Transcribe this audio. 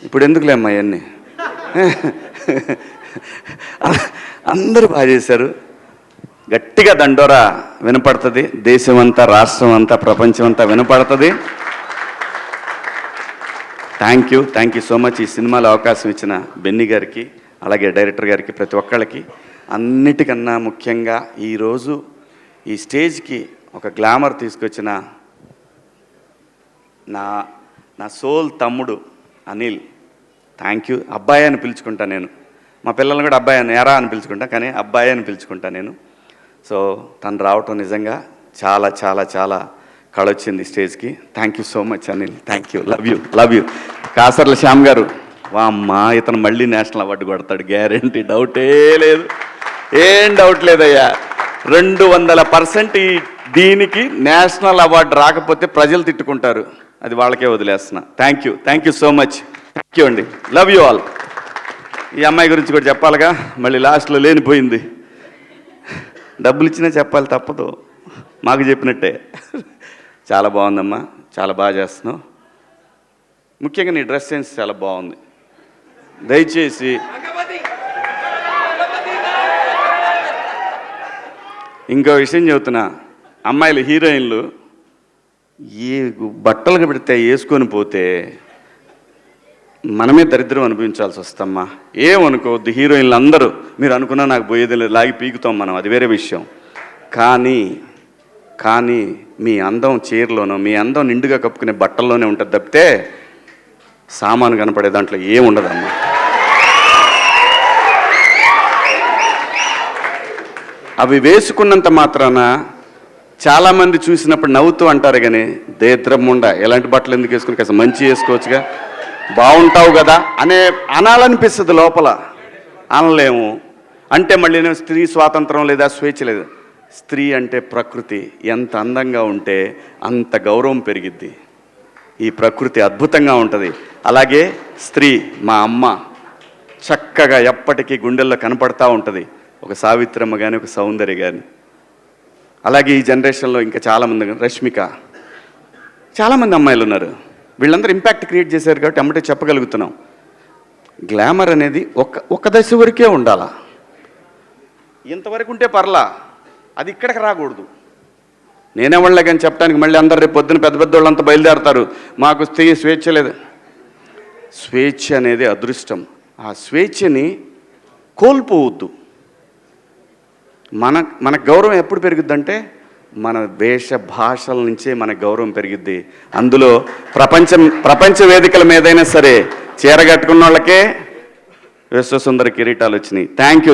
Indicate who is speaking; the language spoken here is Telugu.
Speaker 1: ఇప్పుడు ఎందుకులేమ్మా ఇవన్నీ. అందరూ బాగా చేశారు. గట్టిగా దండోరా వినపడుతుంది, దేశం అంతా, రాష్ట్రం అంతా, ప్రపంచం అంతా వినపడుతుంది. Thank you so much. ఈ సినిమాలో అవకాశం ఇచ్చిన బెన్నీ గారికి, అలాగే డైరెక్టర్ గారికి, ప్రతి ఒక్కళ్ళకి. అన్నిటికన్నా ముఖ్యంగా ఈరోజు ఈ స్టేజ్కి ఒక గ్లామర్ తీసుకొచ్చిన నా సోల్ తమ్ముడు అనిల్, థ్యాంక్ యూ. అబ్బాయి అని పిలుచుకుంటా నేను, మా పిల్లల్ని కూడా అబ్బాయి అని, ఎరా అని పిలుచుకుంటా, కానీ అబ్బాయి అని పిలుచుకుంటా నేను. సో తను రావటం నిజంగా చాలా చాలా చాలా కళొచ్చింది స్టేజ్కి. Thank you so much Anil, thank you, love you. Kasarla Shyam గారు, వామ్మా ఇతను మళ్ళీ నేషనల్ అవార్డు కొడతాడు గ్యారంటీ, డౌటే లేదు, ఏం డౌట్ లేదయ్యా. 200% దీనికి నేషనల్ అవార్డు రాకపోతే ప్రజలు తిట్టుకుంటారు, అది వాళ్ళకే వదిలేస్తున్నా. Thank you so much, thank you అండి, లవ్ యూ ఆల్. ఈ అమ్మాయి గురించి కూడా చెప్పాలిగా, మళ్ళీ లాస్ట్లో లేనిపోయింది. డబ్బులు ఇచ్చినా చెప్పాలి, తప్పదు, మాకు చెప్పినట్టే. చాలా బాగుందమ్మా, చాలా బాగా చేస్తున్నావు. ముఖ్యంగా నీ డ్రెస్ సెన్స్ చాలా బాగుంది. దయచేసి ఇంకో విషయం చెబుతున్నా, అమ్మాయిలు హీరోయిన్లు ఏ బట్టలు పెడితే వేసుకొని పోతే మనమే దరిద్రం అనుభవించాల్సి వస్తమ్మా. ఏమనుకోవద్దు, హీరోయిన్లు అందరూ మీరు అనుకున్నా నాకు పోయేది లేదు, లాగి పీకుతాం మనం, అది వేరే విషయం. కానీ మీ అందం చీరలోనో, మీ అందం నిండుగా కప్పుకునే బట్టల్లోనే ఉంటుంది తప్పితే సామాను కనపడే దాంట్లో ఏముండదమ్మా. అవి వేసుకున్నంత మాత్రాన చాలామంది చూసినప్పుడు నవ్వుతూ అంటారు, కానీ దేద్రమ్ముండ ఎలాంటి బట్టలు ఎందుకు వేసుకుని, కాస్త మంచి వేసుకోవచ్చుగా, బాగుంటావు కదా అనాలనిపిస్తుంది లోపల, అనలేము. అంటే మళ్ళీ స్త్రీ స్వాతంత్రం లేదా, స్వేచ్ఛ లేదు. స్త్రీ అంటే ప్రకృతి, ఎంత అందంగా ఉంటే అంత గౌరవం పెరిగిద్ది. ఈ ప్రకృతి అద్భుతంగా ఉంటుంది. అలాగే స్త్రీ, మా అమ్మ చక్కగా ఎప్పటికీ గుండెల్లో కనపడతా ఉంటుంది, ఒక సావిత్రమ్మ కానీ, ఒక సౌందర్య కానీ. అలాగే ఈ జనరేషన్లో ఇంకా చాలామంది, రష్మిక, చాలామంది అమ్మాయిలు ఉన్నారు. వీళ్ళందరూ ఇంపాక్ట్ క్రియేట్ చేశారు కాబట్టి అమ్మటే చెప్పగలుగుతున్నాం. గ్లామర్ అనేది ఒక దశ వరకే ఉండాలా, ఇంతవరకు ఉంటే పర్లా, అది ఇక్కడికి రాకూడదు. నేనేవాళ్ళే కానీ చెప్పడానికి మళ్ళీ అందరు రేపు పొద్దున పెద్ద పెద్ద వాళ్ళంతా బయలుదేరతారు, మాకు స్త్రీ స్వేచ్ఛ లేదు. స్వేచ్ఛ అనేది అదృష్టం. ఆ స్వేచ్ఛని కోల్పోవద్దు. మన గౌరవం ఎప్పుడు పెరుగుద్దంటే మన వేష భాషల నుంచే మన గౌరవం పెరిగిద్ది. అందులో ప్రపంచ వేదికల మీదైనా సరే చీర కట్టుకున్న వాళ్ళకే విశ్వసుందర కిరీటాలు వచ్చినాయి. Thank you.